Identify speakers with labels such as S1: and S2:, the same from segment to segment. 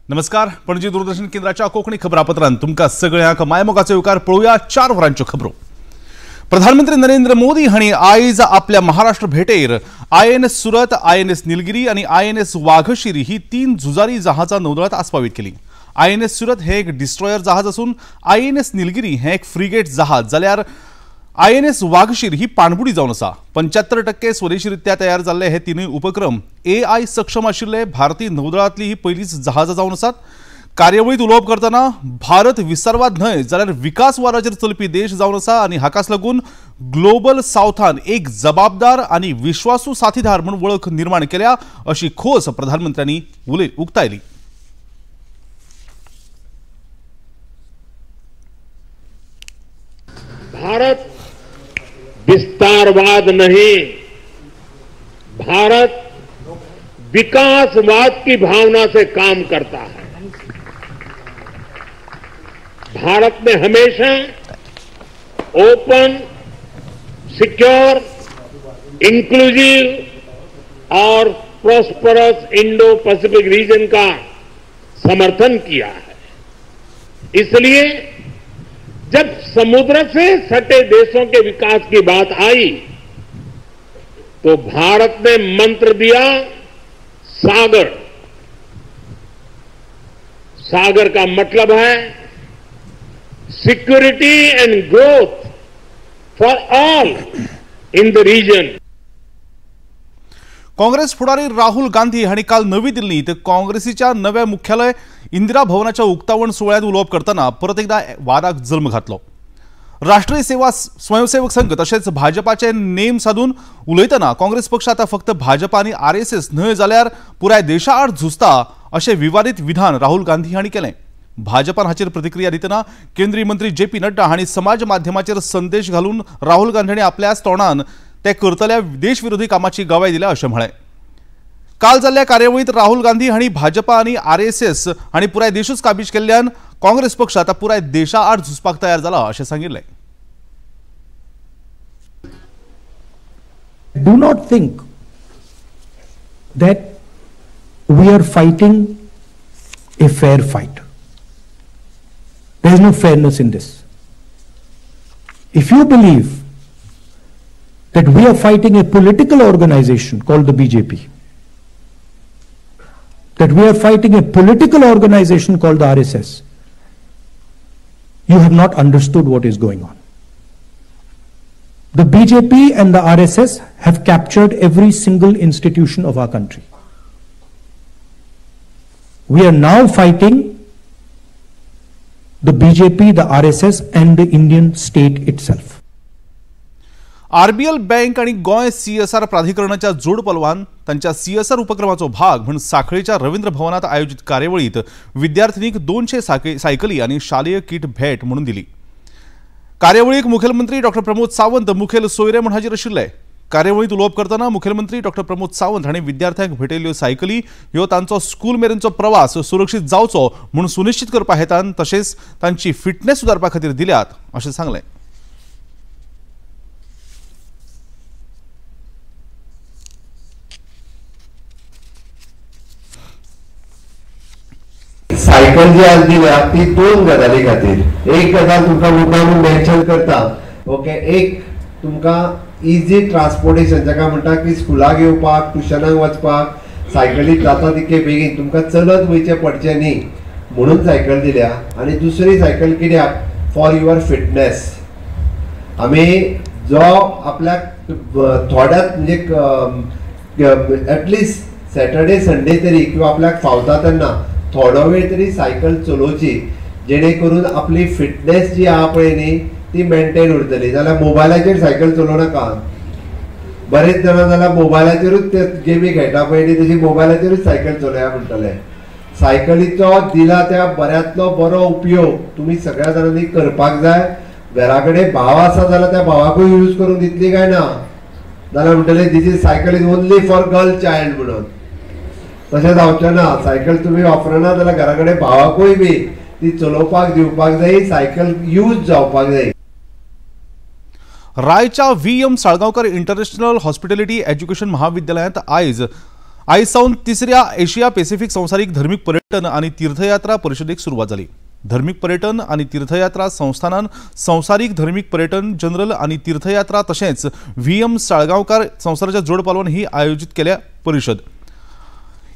S1: नमस्कार. पणजी दूरदर्शन केंद्राच्या कोकणी खबरापत्रांत तुमका सगळ्यांक मायमोगाचो येवकार पळोवया 4 वरांच्यो खबरो. प्रधानमंत्री नरेंद्र मोदी हांणी आयज आपल्या महाराष्ट्र भेटेर INS सुरत, INS निलगिरी आणि INS वाघशिरी ही 3 झुजारी जहाजां नौदळात आस्पावीत केली. INS सुरत हे एक डिस्ट्रॉयर जहाज असून INS निलगिरी हे एक फ्रिगेट जहाज जाल्यार INS वाघशीर ही पाणबुडी जावन आसा. 75% स्वदेशीरित्या तयार जाल्ले हे तिनूय उपक्रम AI सक्षम आशिल्ले भारतीय नौदळांतली ही पयलीच जहाजां जावन आसात. कार्यावळीत उलोवप करतना भारत विस्तारवाद न्हय जाल्यार विकासवादाचेर चलपी देश जावन आसा आणि हाकाच लागून ग्लोबल साउथान एक जबाबदार आणि विश्वासू साथीदार म्हणून वळख निर्माण केल्या अशी खोस प्रधानमंत्र्यांनी उक्तायली.
S2: भारत विस्तारवाद नहीं, भारत विकासवाद की भावना से काम करता है. भारत ने हमेशा ओपन, सिक्योर, इंक्लूसिव और प्रॉस्परस इंडो पैसिफिक रीजन का समर्थन किया है. इसलिए जब समुद्र से सटे देशों के विकास की बात आई तो भारत ने मंत्र दिया सागर. सागर का मतलब है security and growth for all in the region.
S1: Congress फुडारी राहुल गांधी हांणी काल नवी दिल्लीत काँग्रेसीच्या नव्या मुख्यालय इंदिरा भवनाच्या उक्तावण सोहळ्यात उलोवप करतना परत एकदा वादाक जल्म घातलो. राष्ट्रीय सेवा स्वयंसेवक संघ तशेंच भाजपाचे नेम साधून उलयतना काँग्रेस पक्ष आता फक्त भाजपा आणि RSS न्हय जाल्यार पुराय देशाआड झुजता अशें विवादीत विधान राहुल गांधी हांणी केलें. भाजपान हाचेर प्रतिक्रिया दितना केंद्रीय मंत्री JP नड्डा हांणी समाज माध्यमाचेर संदेश घालून राहुल गांधी हांणी आपल्याच तोंडान ते करतल्या देशविरोधी कामाची गवाय दिल्या अशें म्हळें. काल जाल्ल्या कार्यावळीत राहुल गांधी हांणी भाजपा आणि RSS हांणी पुराय देशूच काबीज केल्ल्यान काँग्रेस पक्ष आता पुराय देशाआड झुजपाक तयार जाला अशें सांगिल्लें.
S3: Do not think that we are fighting a fair fight. There is no fairness in this. If you believe that we are fighting a political organization called the BJP, that we are fighting a political organization called the RSS, you have not understood what is going on. The BJP and the RSS have captured every single institution of our country. We are now fighting the BJP, the RSS and the Indian state itself.
S1: RBL bank आणि गोय CSR प्राधिकरणाच्या जोड पलवान त्यांच्या CSR उपक्रमाचो भाग म्हणून साखळीच्या रवींद्र भवनात आयोजित कार्यावळीत विद्यार्थ्यांनीक 200 सायकली आणि शालेय किट भेट म्हणून दिली. कार्यावळीक मुखेलमंत्री डॉ. प्रमोद सावंत मुखेल सोयरे म्हूण हाजीर आशिल्ले. कार्यावळीत उलोवप करतना मुखेलमंत्री डॉ. प्रमोद सावंत हांणी विद्यार्थ्यांक भेटयल्ल्यो सायकली ह्यो तांचो स्कूल मेरेनचो प्रवास सुरक्षीत जावचो म्हणून सुनिश्चित करपा हेतान तशेंच तांची फिटनेस सुदारपा खातीर दिल्यात अशें सांगलें.
S4: सायकल जी आज दिल्या ती 2 गजाली खातीर. एक गजाल तुमकां मुद्दाम मेन्शन करता. ओके, एक तुमकां इजी ट्रान्सपोर्टेशन जाका म्हणटा की स्कुलाक येवपाक, ट्युशनाक वचपाक सायकलीक जाता तितके बेगीन तुमकां चलत वयचें पडचें न्ही म्हणून सायकल दिल्या. आनी दुसरी सायकल कित्याक? For your fitness. आमी जो आपल्याक थोड्याच म्हणजे एटलिस्ट सॅटर्डे संडे तरी किंवा आपल्याक फावता तेन्ना थोडो वेळ तरी सायकल चलोवची जेणे करून आपली फिटनेस जी आहा पळय न्ही ती मेंटेन उरतली. जाल्यार मोबायलाचेर सायकल चलोव नाका. बरेच जाणां जाल्यार मोबायलाचेरूच ते गेमी खेळटा पळय न्ही तशी मोबायलाचेरूच सायकल चलोवया म्हणटले. सायकलीचो दिला त्या बऱ्यांतलो बरो उपयोग तुमी सगळ्या जाणांनी करपाक जाय. घरा कडेन भाव आसा जाल्यार त्या भावाकूय यूज करून दितली काय ना जाल्यार म्हणटले this is cycle is only for girl child म्हणून. तशें जावचें ना. सायकल तुमी वापरना जाल्यार घरा कडेन भावाकूय बी ती चलोवपाक दिवपाक जाय. सायकल यूज जावपाक जाय.
S1: रायच्या VM Salgaonkar international hospitality education महाविद्यालयात आयज आयज सावन तिसऱ्या एशिया पॅसिफिक संवसारीक धर्मीक पर्यटन आनी तीर्थयात्रा परिशदेक सुरवात जाली. धर्मीक पर्यटन आनी तीर्थयात्रा संस्थानान संवसारीक धर्मीक पर्यटन जनरल आनी तीर्थयात्रा तशेंच व्ही.एम. साळगांवकार संस्थानाच्या जोड पालवान ही आयोजित केल्या परिशद.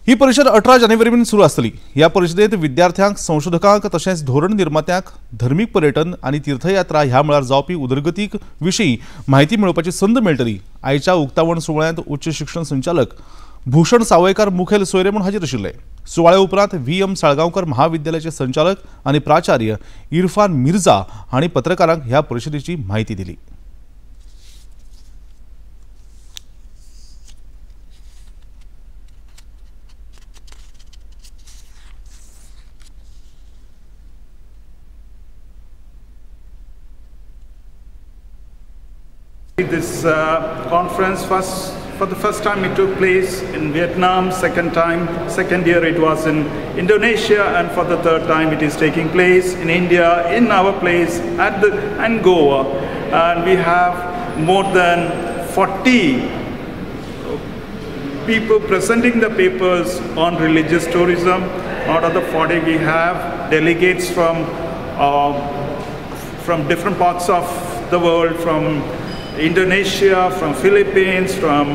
S1: ही परिशद 18 जानेवारी सुरू आसतली. ह्या परिशदेंत विद्यार्थ्यांक, संशोधकांक तशेंच धोरण निर्मात्यांक धर्मीक पर्यटन आनी तीर्थयात्रा ह्या मळार जावपी उदरगतीक विशीं म्हायती मेळोवपाची संद मेळटली. आयच्या उक्तावण सुवाळ्यांत उच्च शिक्षण संचालक भूषण सावयकार मुखेल सोयरे म्हूण हाजीर आशिल्ले. सुवाळे उपरांत व्ही.एम. साळगांवकर महाविद्यालयाचे संचालक आनी प्राचार्य इरफान मिर्झा हांणी पत्रकारांक ह्या परिशदेची म्हायती दिली.
S5: This conference for the first time it took place in Vietnam, second year it was in Indonesia, and for the third time it is taking place in India, in our place and Goa, and we have more than 40 people presenting the papers on religious tourism. Out of the 40 we have delegates from different parts of the world, from Indonesia, from Philippines, from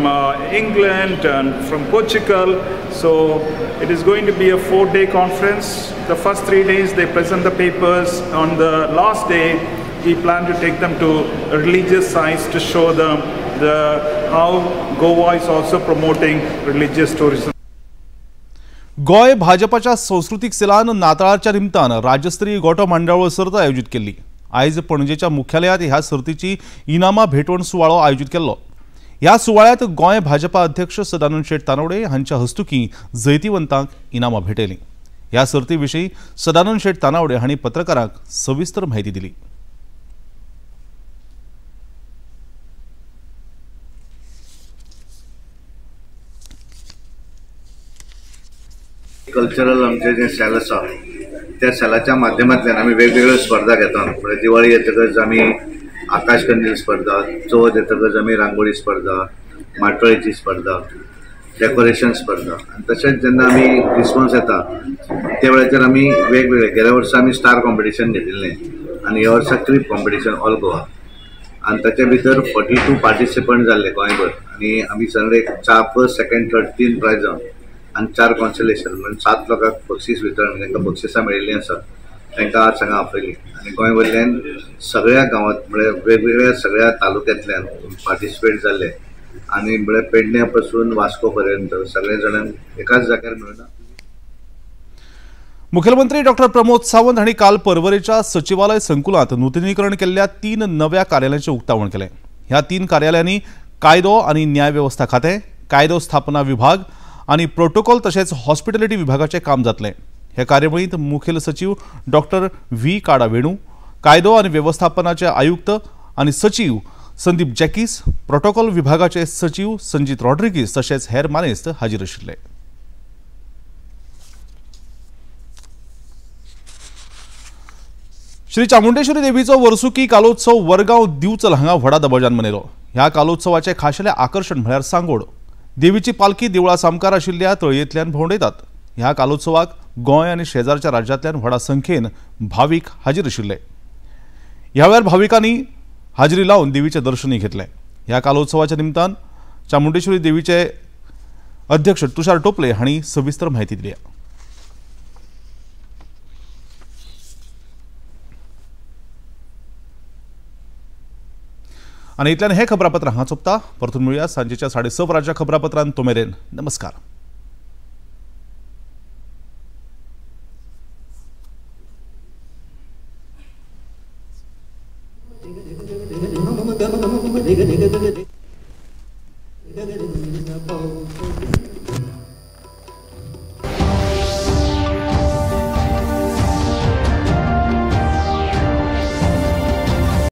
S5: England, and from Portugal. So it is going to be a 4-day conference. The first 3 days they present the papers. On the last day we plan to take them to religious sites to show them how Goa is also promoting religious tourism.
S1: गोय भाजपाच्या सांस्कृतिक सेलान नाताळाच्या निमतान राज्यस्तरीय गोठो मांडावळ सर्त आयोजित केली. आयज पणजेच्या मुख्यालयात ह्या सर्तीची इनामां भेटवण सुवाळो आयोजित केल्लो. ह्या सुवाळ्यात गोय भाजपा अध्यक्ष सदानंद शेट तानवडे हांच्या हस्तुकीं जैतिवंतांक इनामां भेटयलीं. ह्या सर्ती विशीं सदानंद शेट तानवडे हांणी पत्रकारांक सविस्तर म्हायती दिली.
S6: कल्चरल आमचे जे सेल आसा त्या सेलाच्या माध्यमांतल्यान आमी वेगवेगळ्यो स्पर्धा घेता. म्हणजे दिवाळी येतकच आमी आकाश कंदील स्पर्धा, चवथ येतकच आमी रांगोळी स्पर्धा, माटोळेची स्पर्धा, डेकोरेशन स्पर्धा, आनी तशेंच जेन्ना आमी क्रिसमस येता त्या वेळाचेर आमी वेगवेगळे, गेल्या वर्सा आमी स्टार कॉम्पिटिशन घेतिल्लें आनी ह्या वर्सा क्रीप कॉम्पिटिशन ऑल गोवा, आनी ताचे भितर 42 पार्टिसिपंट जाल्ले गोंयभर. आनी आमी सगळे फर्स्ट, सेकंड, थर्ड 3 प्रायजां आनी 4 कॉन्सोलेशन म्हणजे 7 लोकांक बक्षीस वितरण, तांकां बक्षिसां मेळिल्लीं आसा, तांकां आज हांगा आपयलीं. आनी गोंय वयल्यान सगळ्या गांवांत म्हणजे वेगवेगळ्या सगळ्या तालुक्यांतल्यान पार्टिसिपेट जाल्ले आनी म्हणजे पेडण्या पासून वास्को पर्यंत सगळे जाणांक एकाच जाग्यार मेळना.
S1: मुखेलमंत्री डॉ. प्रमोद सावंत हांणी काल पर्वरेच्या सचिवालय संकुलांत नूतनीकरण केल्ल्या 3 नव्या कार्यालयांचें उक्तावण केलें. ह्या 3 कार्यालयांनी कायदो आनी न्याय वेवस्था खातें, कायदो स्थापना विभाग आनी प्रोटोकॉल तशेंच हॉस्पिटॅलिटी विभागाचें काम जातलें. हे कार्यावळींत मुखेल सचिव डॉ. व्ही. काडा वेणू, कायदो आनी वेवस्थापनाचे आयुक्त आनी सचिव संदीप जॅकीस, प्रोटोकॉल विभागाचे सचिव संजीत रॉड्रिगीस तशेंच हेर मानेस्त हाजीर आशिल्ले. श्री चामुंडेश्वरी देवीचो वर्सुकी कालोत्सव वरगांव दिवचल हांगा व्हडा दबाज्यान मनयलो. ह्या कालोत्सवाचे खाशेले आकर्शण म्हळ्यार सांगोड. देवीची पालखी देवळा सामकार आशिल्ल्या तळयेंतल्यान भोंवडयतात. ह्या कालोत्सवाक गोंय आनी शेजारच्या राज्यांतल्यान व्हडा संख्येन भावीक हाजीर आशिल्ले. ह्या वेळार भाविकांनी हाजरी लावन देवीचें दर्शनय घेतलें. ह्या कालोत्सवाच्या निमतान चामुंडेश्वरी देवीचे अध्यक्ष तुषार टोपले हांणी सविस्तर म्हायती दिली. आनी इतल्यान हे खबरापत्र हांगा सोंपता. परतून मेळुया सांजेच्या 6:30 वरांच्या खबरापत्रांत. तो मेरेन नमस्कार.
S7: Dega dega